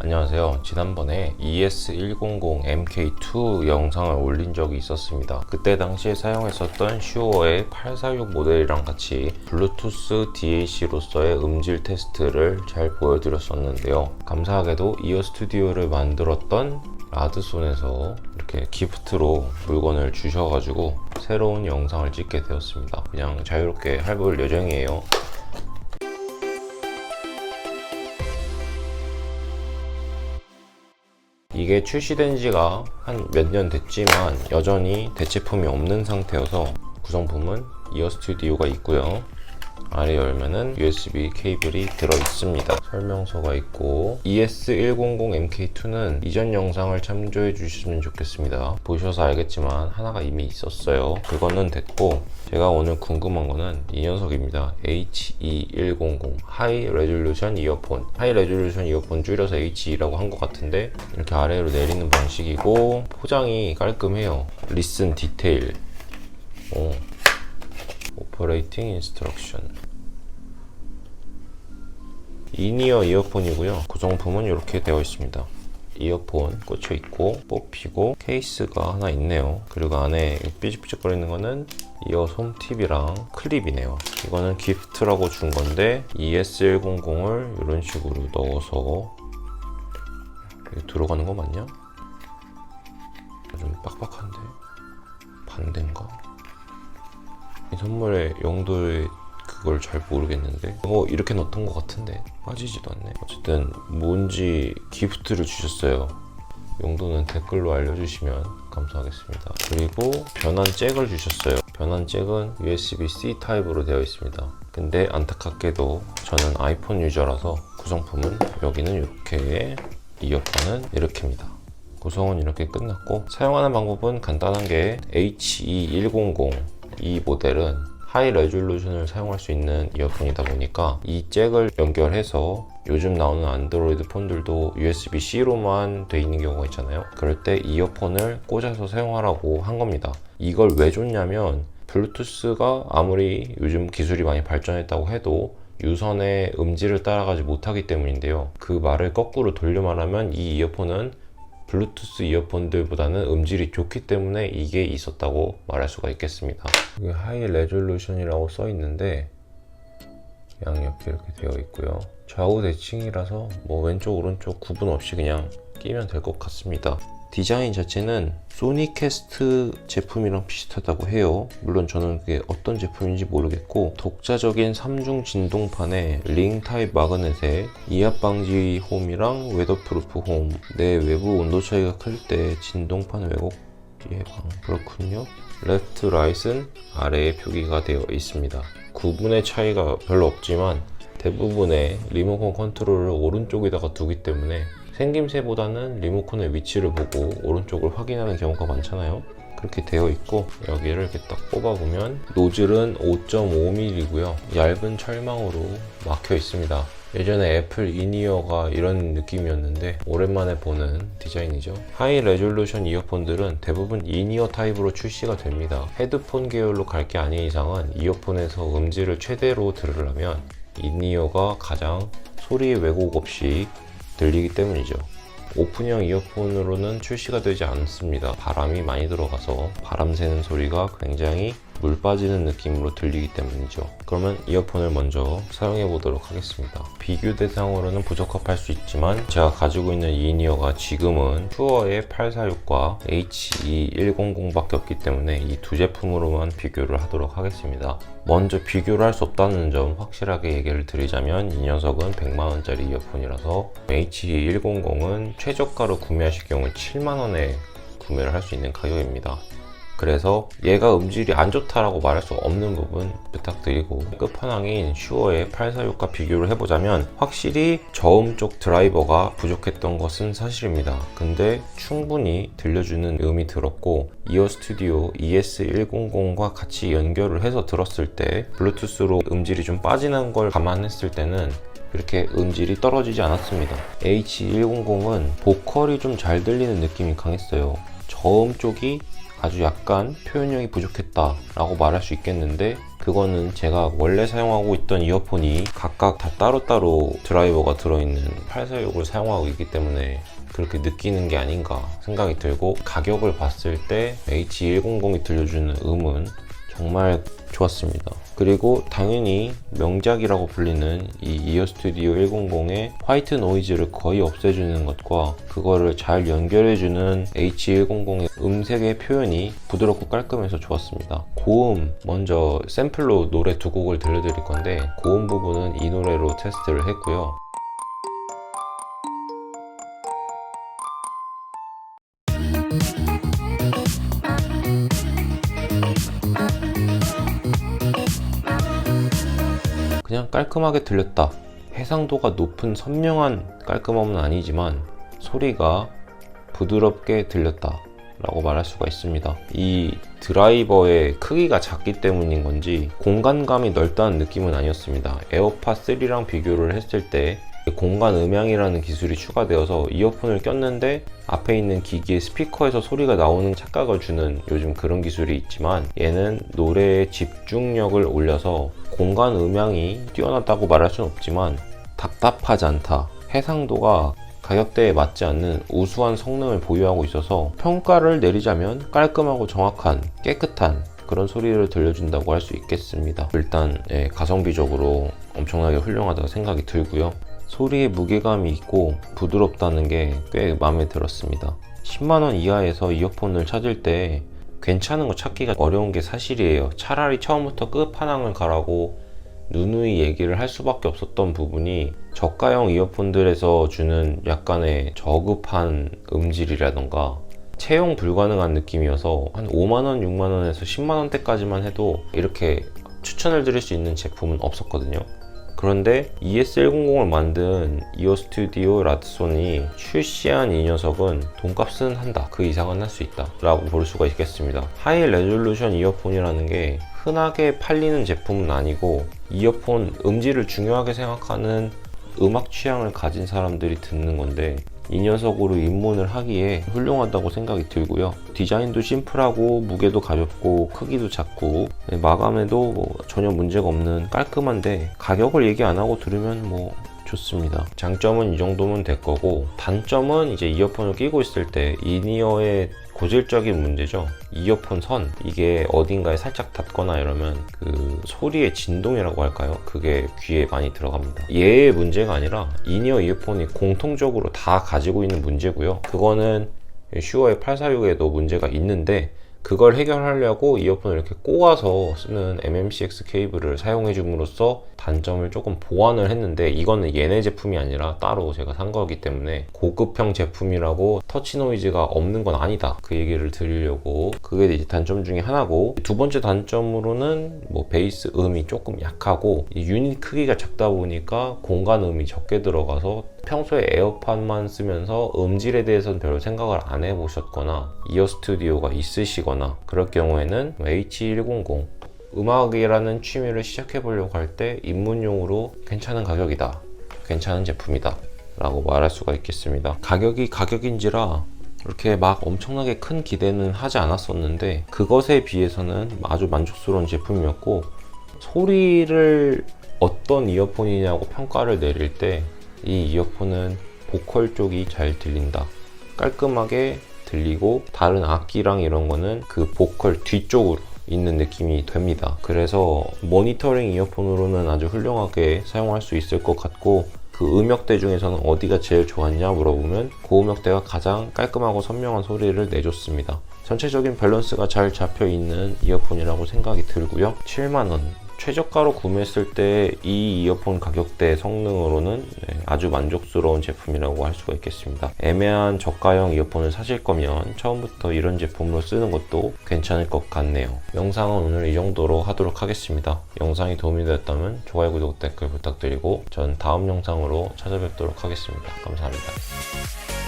안녕하세요. 지난번에 ES100MK2 영상을 올린 적이 있었습니다. 그때 당시에 사용했었던 슈어의 846 모델이랑 같이 블루투스 DAC로서의 음질 테스트를 잘 보여드렸었는데요. 감사하게도 이어 스튜디오를 만들었던 라드손에서 이렇게 기프트로 물건을 주셔가지고 새로운 영상을 찍게 되었습니다. 그냥 자유롭게 해볼 예정이에요. 이게 출시된 지가 한 몇 년 됐지만 여전히 대체품이 없는 상태여서 구성품은 이어 스튜디오가 있고요. 아래 열면은 USB 케이블이 들어 있습니다. 설명서가 있고 ES100MK2는 이전 영상을 참조해 주시면 좋겠습니다. 보셔서 알겠지만 하나가 이미 있었어요. 그거는 됐고 제가 오늘 궁금한 거는 이 녀석입니다. HE100 하이 레졸루션 이어폰. 하이 레졸루션 이어폰 줄여서 HE라고 한 것 같은데 이렇게 아래로 내리는 방식이고 포장이 깔끔해요. 리슨 디테일. 오퍼레이팅 인스트럭션. 인이어 이어폰이고요. 구성품은 이렇게 되어 있습니다. 이어폰 꽂혀 있고 뽑히고 케이스가 하나 있네요. 그리고 안에 삐죽삐죽거리는 거는 이어 솜팁이랑 클립이네요. 이거는 기프트라고 준 건데 ES100을 이런 식으로 넣어서 이렇게 들어가는 거 맞냐? 좀 빡빡한데 반대인가? 이 선물의 용도의 그걸 잘 모르겠는데 이렇게 넣었던 것 같은데 빠지지도 않네. 어쨌든 뭔지 기프트를 주셨어요. 용도는 댓글로 알려주시면 감사하겠습니다. 그리고 변환 잭을 주셨어요. 변환 잭은 USB-C 타입으로 되어 있습니다. 근데 안타깝게도 저는 아이폰 유저라서 구성품은 여기는 이렇게, 이어폰은 이렇게입니다. 구성은 이렇게 끝났고 사용하는 방법은 간단한 게 HE100 이 모델은 하이 레졸루션을 사용할 수 있는 이어폰이다 보니까 이 잭을 연결해서 요즘 나오는 안드로이드 폰들도 USB-C로만 돼 있는 경우가 있잖아요. 그럴 때 이어폰을 꽂아서 사용하라고 한 겁니다. 이걸 왜 줬냐면 블루투스가 아무리 요즘 기술이 많이 발전했다고 해도 유선의 음질을 따라가지 못하기 때문인데요. 그 말을 거꾸로 돌려 말하면 이 이어폰은 블루투스 이어폰들보다는 음질이 좋기 때문에 이게 있었다고 말할 수가 있겠습니다. 이게 하이 레졸루션이라고 써 있는데 양옆에 이렇게 되어 있고요. 좌우 대칭이라서 왼쪽 오른쪽 구분 없이 그냥 끼면 될 것 같습니다. 디자인 자체는 소니캐스트 제품이랑 비슷하다고 해요. 물론 저는 그게 어떤 제품인지 모르겠고 독자적인 3중 진동판에 링 타입 마그넷에 이압 방지 홈이랑 웨더프루프 홈, 내 외부 온도 차이가 클 때 진동판 왜곡 예방. 그렇군요. 레프트 라이트는 아래에 표기가 되어 있습니다. 구분의 차이가 별로 없지만 대부분의 리모컨 컨트롤을 오른쪽에다가 두기 때문에 생김새보다는 리모컨의 위치를 보고 오른쪽을 확인하는 경우가 많잖아요. 그렇게 되어 있고 여기를 이렇게 딱 뽑아보면 노즐은 5.5mm고요. 얇은 철망으로 막혀 있습니다. 예전에 애플 인이어가 이런 느낌이었는데 오랜만에 보는 디자인이죠. 하이 레졸루션 이어폰들은 대부분 인이어 타입으로 출시가 됩니다. 헤드폰 계열로 갈 게 아닌 이상은 이어폰에서 음질을 최대로 들으려면 인이어가 가장 소리 왜곡 없이 들리기 때문이죠. 오픈형 이어폰으로는 출시가 되지 않습니다. 바람이 많이 들어가서 바람 새는 소리가 굉장히 물 빠지는 느낌으로 들리기 때문이죠. 그러면 이어폰을 먼저 사용해 보도록 하겠습니다. 비교 대상으로는 부적합할 수 있지만 제가 가지고 있는 이 인이어가 지금은 슈어의 846과 HE100밖에 없기 때문에 이 두 제품으로만 비교를 하도록 하겠습니다. 먼저 비교를 할 수 없다는 점 확실하게 얘기를 드리자면 이 녀석은 100만원짜리 이어폰이라서 HE100은 최저가로 구매하실 경우 7만원에 구매를 할 수 있는 가격입니다. 그래서 얘가 음질이 안 좋다라고 말할 수 없는 부분 부탁드리고 끝판왕인 슈어의 846과 비교를 해보자면 확실히 저음 쪽 드라이버가 부족했던 것은 사실입니다. 근데 충분히 들려주는 음이 들었고 이어 스튜디오 ES100과 같이 연결을 해서 들었을 때 블루투스로 음질이 좀 빠지는 걸 감안했을 때는 그렇게 음질이 떨어지지 않았습니다. H100은 보컬이 좀 잘 들리는 느낌이 강했어요. 저음 쪽이 아주 약간 표현력이 부족했다 라고 말할 수 있겠는데 그거는 제가 원래 사용하고 있던 이어폰이 각각 다 따로따로 드라이버가 들어있는 846을 사용하고 있기 때문에 그렇게 느끼는 게 아닌가 생각이 들고, 가격을 봤을 때 H100이 들려주는 음은 정말 좋았습니다. 그리고 당연히 명작이라고 불리는 이 이어 스튜디오 100의 화이트 노이즈를 거의 없애주는 것과 그거를 잘 연결해주는 H100의 음색의 표현이 부드럽고 깔끔해서 좋았습니다. 고음, 먼저 샘플로 노래 두 곡을 들려드릴 건데, 고음 부분은 이 노래로 테스트를 했고요. 그냥 깔끔하게 들렸다. 해상도가 높은 선명한 깔끔함은 아니지만 소리가 부드럽게 들렸다 라고 말할 수가 있습니다. 이 드라이버의 크기가 작기 때문인 건지 공간감이 넓다는 느낌은 아니었습니다. 에어팟 3랑 비교를 했을 때 공간 음향이라는 기술이 추가되어서 이어폰을 꼈는데 앞에 있는 기기의 스피커에서 소리가 나오는 착각을 주는 요즘 그런 기술이 있지만, 얘는 노래의 집중력을 올려서 공간 음향이 뛰어났다고 말할 수는 없지만 답답하지 않다. 해상도가 가격대에 맞지 않는 우수한 성능을 보유하고 있어서 평가를 내리자면 깔끔하고 정확한, 깨끗한 그런 소리를 들려준다고 할 수 있겠습니다. 일단 가성비적으로 엄청나게 훌륭하다고 생각이 들고요. 소리에 무게감이 있고 부드럽다는 게 꽤 마음에 들었습니다. 10만원 이하에서 이어폰을 찾을 때 괜찮은 거 찾기가 어려운 게 사실이에요. 차라리 처음부터 끝판왕을 가라고 누누이 얘기를 할 수밖에 없었던 부분이, 저가형 이어폰들에서 주는 약간의 저급한 음질이라던가 채용 불가능한 느낌이어서 한 5만원, 6만원에서 10만원대까지만 해도 이렇게 추천을 드릴 수 있는 제품은 없었거든요. 그런데 ES100을 만든 이어 스튜디오 라드손이 출시한 이 녀석은 돈값은 한다, 그 이상은 할 수 있다 라고 볼 수가 있겠습니다. 하이 레졸루션 이어폰이라는 게 흔하게 팔리는 제품은 아니고, 이어폰 음질을 중요하게 생각하는 음악 취향을 가진 사람들이 듣는 건데, 이 녀석으로 입문을 하기에 훌륭하다고 생각이 들고요. 디자인도 심플하고 무게도 가볍고 크기도 작고 마감에도 전혀 문제가 없는 깔끔한데, 가격을 얘기 안 하고 들으면 좋습니다. 장점은 이 정도면 될 거고, 단점은 이제 이어폰을 끼고 있을 때 인이어의 고질적인 문제죠. 이어폰 선, 이게 어딘가에 살짝 닿거나 이러면 그 소리의 진동이라고 할까요? 그게 귀에 많이 들어갑니다. 얘의 문제가 아니라 인이어 이어폰이 공통적으로 다 가지고 있는 문제고요. 그거는 슈어의 846에도 문제가 있는데, 그걸 해결하려고 이어폰을 이렇게 꼬아서 쓰는 MMCX 케이블을 사용해 줌으로써 단점을 조금 보완을 했는데, 이거는 얘네 제품이 아니라 따로 제가 산 거기 때문에 고급형 제품이라고 터치 노이즈가 없는 건 아니다, 그 얘기를 드리려고. 그게 이제 단점 중에 하나고, 두 번째 단점으로는 베이스 음이 조금 약하고 유닛 크기가 작다 보니까 공간 음이 적게 들어가서 평소에 에어팟만 쓰면서 음질에 대해서는 별로 생각을 안 해보셨거나 이어 스튜디오가 있으시거나 그럴 경우에는 H100 음악이라는 취미를 시작해보려고 할 때 입문용으로 괜찮은 가격이다, 괜찮은 제품이다 라고 말할 수가 있겠습니다. 가격이 가격인지라 이렇게 막 엄청나게 큰 기대는 하지 않았었는데, 그것에 비해서는 아주 만족스러운 제품이었고, 소리를 어떤 이어폰이냐고 평가를 내릴 때 이 이어폰은 보컬 쪽이 잘 들린다, 깔끔하게 들리고 다른 악기랑 이런 거는 그 보컬 뒤쪽으로 있는 느낌이 됩니다. 그래서 모니터링 이어폰으로는 아주 훌륭하게 사용할 수 있을 것 같고, 그 음역대 중에서는 어디가 제일 좋았냐 물어보면 고음역대가 가장 깔끔하고 선명한 소리를 내줬습니다. 전체적인 밸런스가 잘 잡혀 있는 이어폰이라고 생각이 들고요. 7만원 최저가로 구매했을 때 이 이어폰 가격대 성능으로는 아주 만족스러운 제품이라고 할 수가 있겠습니다. 애매한 저가형 이어폰을 사실 거면 처음부터 이런 제품으로 쓰는 것도 괜찮을 것 같네요. 영상은 오늘 이 정도로 하도록 하겠습니다. 영상이 도움이 되었다면 좋아요, 구독, 댓글 부탁드리고 전 다음 영상으로 찾아뵙도록 하겠습니다. 감사합니다.